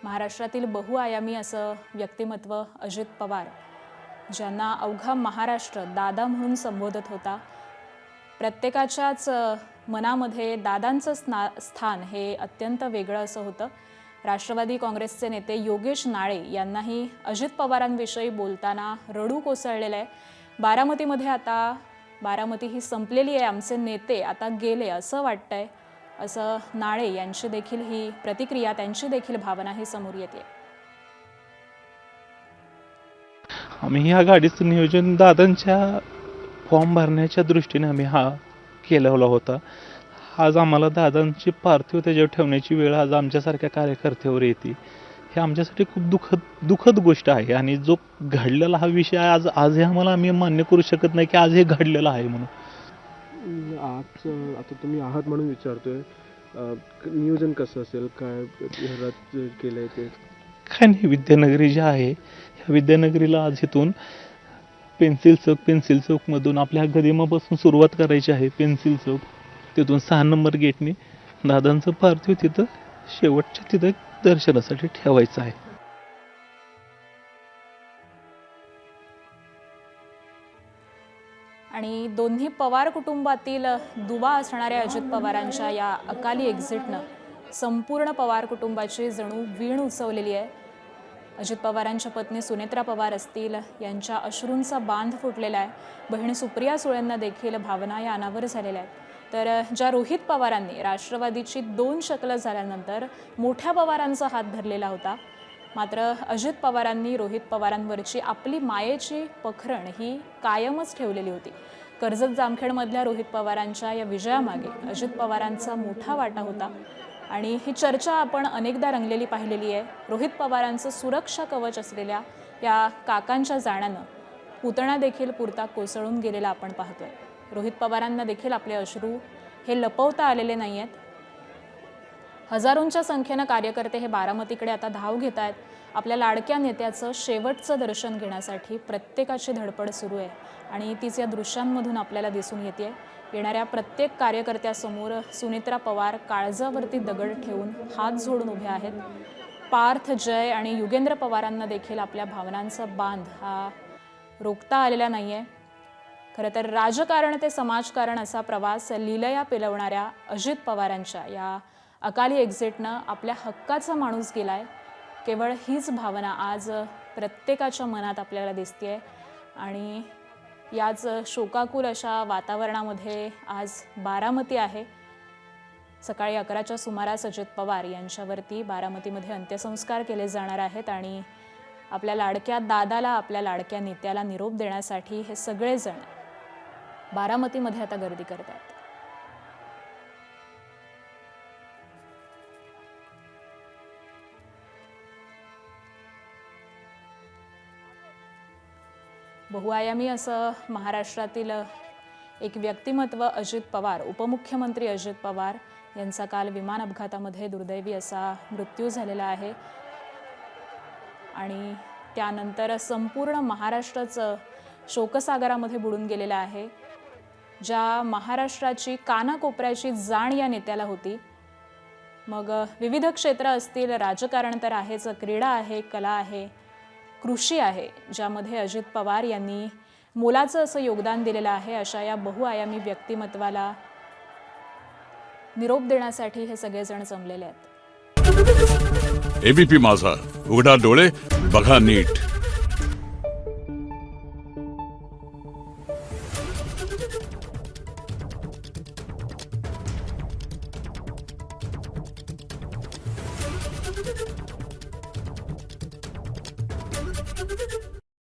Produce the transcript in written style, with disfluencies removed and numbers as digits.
महाराष्ट्रातील बहुआयामी असं व्यक्तिमत्व अजित पवार, ज्यांना अवघा महाराष्ट्र दादा म्हणून संबोधत होता. प्रत्येकाच्याच मनामध्ये दादांचं स्थान हे अत्यंत वेगळं असं होतं. राष्ट्रवादी काँग्रेसचे नेते योगेश नाळे यांनाही अजित पवारांविषयी बोलताना रडू कोसळलेलं आहे. बारामतीमध्ये आता बारामती ही संपलेली आहे, आमचे नेते आता गेले असं वाटतंय, असं नाळे यांची देखील ही प्रतिक्रिया, त्यांची देखील भावना ही समोर येते. आम्ही ह्या गाडीचं नियोजन दादांच्या फॉर्म भरण्याच्या दृष्टीने आम्ही केलेला होता. आज आम्हाला दादांची पार्थिव त्याच्यावर ठेवण्याची वेळ आज आमच्यासारख्या कार्यकर्त्यावर येते. हे आमच्यासाठी खूप दुःखद गोष्ट आहे. आणि जो घडलेला हा विषय आज हे आम्ही मान्य करू शकत नाही की आज हे घडलेलं आहे म्हणून. आज आता तुम्ही आहात म्हणून विचारतोय, नियोजन कसं असेल, काय केलंय ते? काय नाही, विद्यानगरी जी आहे ह्या विद्यानगरीला आज इथून पेन्सिल चौकमधून आपल्या गदिमापासून सुरुवात करायची आहे. पेन्सिल चौक तिथून 6 नंबर गेटने दादांचं पार्थिव तिथं शेवटच्या तिथं दर्शनासाठी ठेवायचं आहे. आणि दोन्ही पवार कुटुंबातील दुवा असणाऱ्या अजित पवारांच्या या अकाली एक्झिटनं संपूर्ण पवार कुटुंबाची जणू वीण उचवलेली आहे. अजित पवारांच्या पत्नी सुनेत्रा पवार असतील, यांच्या अश्रूंचा बांध फुटलेला आहे. बहीण सुप्रिया सुळेंना देखील भावना या अनावर झालेल्या आहेत. तर ज्या रोहित पवारांनी राष्ट्रवादीची 2 शकलं झाल्यानंतर मोठ्या पवारांचा हात धरलेला होता, मात्र अजित पवारांनी रोहित पवारांवरची आपली मायेची पखरण ही कायमच ठेवलेली होती. कर्जत जामखेडमधल्या रोहित पवारांच्या या विजयामागे अजित पवारांचा मोठा वाटा होता. आणि ही चर्चा आपण अनेकदा रंगलेली पाहिलेली आहे. रोहित पवारांचं सुरक्षा कवच असलेल्या या काकांच्या जाण्यानं पुतणा देखील पुरता कोसळून गेलेला आपण पाहतोय. रोहित पवारांना देखील आपले अश्रू हे लपवता आलेले नाही आहेत. हजारोंच्या संख्येनं कार्यकर्ते हे बारामतीकडे आता धाव घेत आहेत. आपल्या लाडक्या नेत्याचं शेवटचं दर्शन घेण्यासाठी प्रत्येकाची धडपड सुरू आहे आणि तीच या दृश्यांमधून आपल्याला दिसून येते. येणाऱ्या प्रत्येक कार्यकर्त्यासमोर सुनेत्रा पवार काळजावरती दगड ठेवून हात जोडून उभ्या आहेत. पार्थ, जय आणि युगेंद्र पवारांना देखील आपल्या भावनांचा बांध हा रोखता आलेला नाही आहे. खरं तर राजकारण ते समाजकारण असा प्रवास लीलया पेलवणाऱ्या अजित पवारांच्या या अकाली एक्झिटनं आपल्या हक्काचा माणूस गेलाय. केवळ हीच भावना आज प्रत्येकाच्या मनात आपल्याला दिसतेय. आणि याच शोकाकुल अशा वातावरणामध्ये आज बारामती आहे. सकाळी 11च्या सुमारास अजित पवार यांच्यावरती बारामतीमध्ये अंत्यसंस्कार केले जाणार आहेत आणि आपल्या लाडक्या दादाला, आपल्या लाडक्या नेत्याला निरोप देण्यासाठी हे सगळेजण बारामतीमध्ये आता गर्दी करत आहेत. बहुआयामी असं महाराष्ट्रातील एक व्यक्तिमत्व अजित पवार, उपमुख्यमंत्री अजित पवार यांचा काल विमान अपघातामध्ये दुर्दैवी असा मृत्यू झालेला आहे. आणि त्यानंतर संपूर्ण महाराष्ट्रच शोकसागरामध्ये बुडून गेलेला आहे. ज्या महाराष्ट्राची कानाकोपऱ्याची जाण या नेत्याला होती, मग विविध क्षेत्र असतील, राजकारण तर आहेच, क्रीडा आहे, कला आहे, कृषी आहे, ज्यामध्ये अजित पवार यांनी मोलाचं असं योगदान दिलेलं आहे. अशा या बहुआयामी व्यक्तिमत्वाला निरोप देण्यासाठी हे सगळेजण जमलेले आहेत. एबीपी माझा, उघडा डोळे बघा नीट.